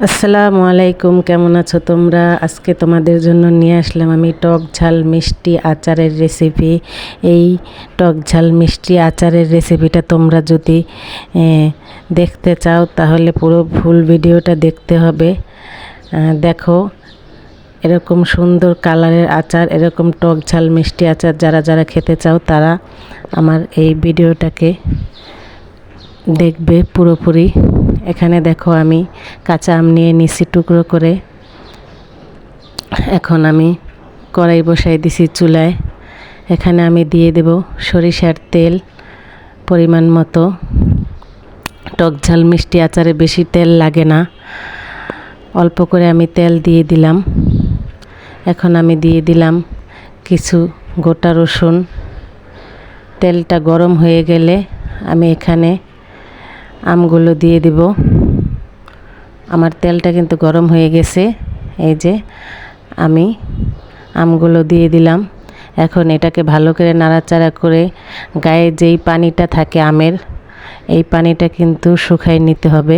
আসসালামু আলাইকুম, কেমন আছো তোমরা? আজকে তোমাদের জন্য নিয়ে আসলাম আমি টক ঝাল মিষ্টি আচারের রেসিপি। এই টক ঝাল মিষ্টি আচারের রেসিপিটা তোমরা যদি দেখতে চাও তাহলে পুরো ফুল ভিডিওটা দেখতে হবে। দেখো, এরকম সুন্দর কালারের আচার, এরকম টক ঝাল মিষ্টি আচার যারা যারা খেতে চাও তারা আমার এই ভিডিওটাকে দেখবে পুরোপুরি। এখানে দেখো আমি কাঁচা আম নিয়ে নিছি টুকরো করে। এখন আমি কড়াই বসাই দিছি চুলায়। এখানে আমি দিয়ে দেব সরিষার তেল পরিমাণ মতো। টক ঝাল মিষ্টি আচারে বেশি তেল লাগে না, অল্প করে আমি তেল দিয়ে দিলাম। এখন আমি দিয়ে দিলাম কিছু গোটা রসুন। তেলটা গরম হয়ে গেলে আমি এখানে আমগুলো দিয়ে দিব। আমার তেলটা কিন্তু গরম হয়ে গেছে। এই যে আমি আমগুলো দিয়ে দিলাম। এখন এটাকে ভালো করে নাড়াচাড়া করে গায়ে যেই পানিটা থাকে আমের, এই পানিটা কিন্তু শুকাই নিতে হবে।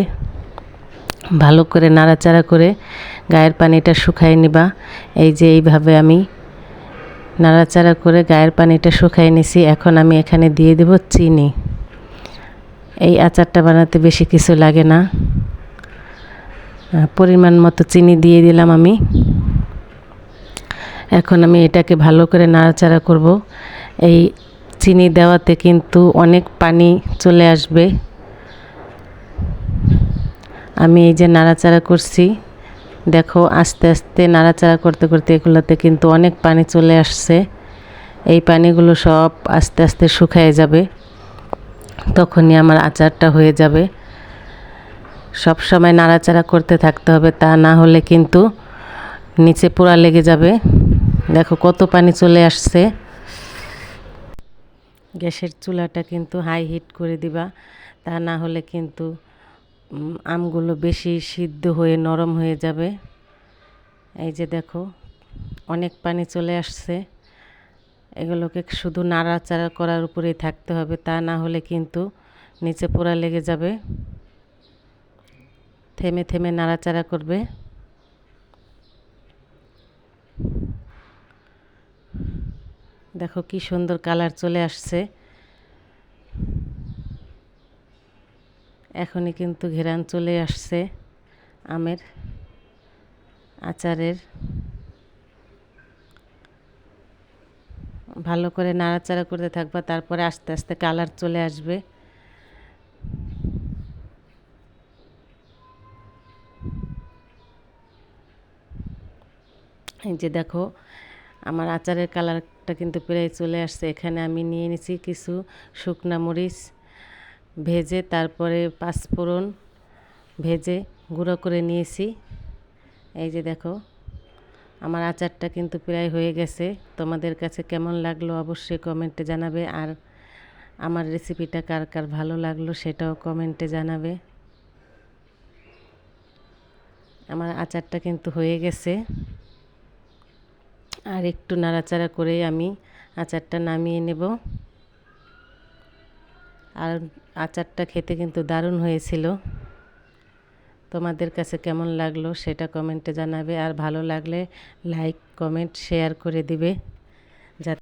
ভালো করে নাড়াচাড়া করে গায়ের পানিটা শুকাই নিবা। এই যে এইভাবে আমি নাড়াচাড়া করে গায়ের পানিটা শুকাই নিছি। এখন আমি এখানে দিয়ে দেব চিনি। এই আচারটা বানাতে বেশি কিছু লাগে না, পরিমাণ মতো চিনি দিয়ে দিলাম আমি। এখন আমি এটাকে ভালো করে নাড়াচাড়া করব। এই চিনি দেওয়াতে কিন্তু অনেক পানি চলে আসবে। আমি এই যে নাড়াচাড়া করছি, দেখো আস্তে আস্তে নাড়াচাড়া করতে করতে এগুলোতে কিন্তু অনেক পানি চলে আসছে। এই পানিগুলো সব আস্তে আস্তে শুকিয়ে যাবে, তখনই আমার আচারটা হয়ে যাবে। সব সময় নাড়াচাড়া করতে থাকতে হবে, তা না হলে কিন্তু নিচে পোড়া লেগে যাবে। দেখো কত পানি চলে আসছে। গ্যাসের চুলাটা কিন্তু হাই হিট করে দিবা, তা না হলে কিন্তু আমগুলো বেশি সিদ্ধ হয়ে নরম হয়ে যাবে। এই যে দেখো অনেক পানি চলে আসছে। এগুলোকে শুধু নাড়াচাড়া করার উপরেই থাকতে হবে, তা না হলে কিন্তু নিচে পোড়া লেগে যাবে। থেমে থেমে নাড়াচাড়া করবে। দেখো কি সুন্দর কালার চলে আসছে। এখনই কিন্তু ঘেরান চলে আসছে আমের আচারের। ভালো করে নাড়াচাড়া করতে থাকবা, তারপরে আস্তে আস্তে কালার চলে আসবে। এই যে দেখো আমার আচারের কালারটা কিন্তু প্রায় চলে আসছে। এখানে আমি নিয়ে নিছি কিছু শুকনা মরিচ ভেজে, তারপরে পাঁচফোড়ন ভেজে গুঁড়ো করে নিয়েছি। এই যে দেখো আমার আচারটা কিন্তু প্রায় হয়ে গেছে। তোমাদের কাছে কেমন লাগলো অবশ্যই কমেন্টে জানাবে, আর আমার রেসিপিটা কার কার ভালো লাগলো সেটাও কমেন্টে জানাবে। আমার আচারটা কিন্তু হয়ে গেছে। আর একটু নাড়াচাড়া করে আমি আচারটা নামিয়ে নেব। আর আচারটা খেতে কিন্তু দারুণ হয়েছিল। তোমাদের কাছে কেমন লাগলো সেটা কমেন্টে জানাবে, আর ভালো লাগলে লাইক কমেন্ট শেয়ার করে দিবে।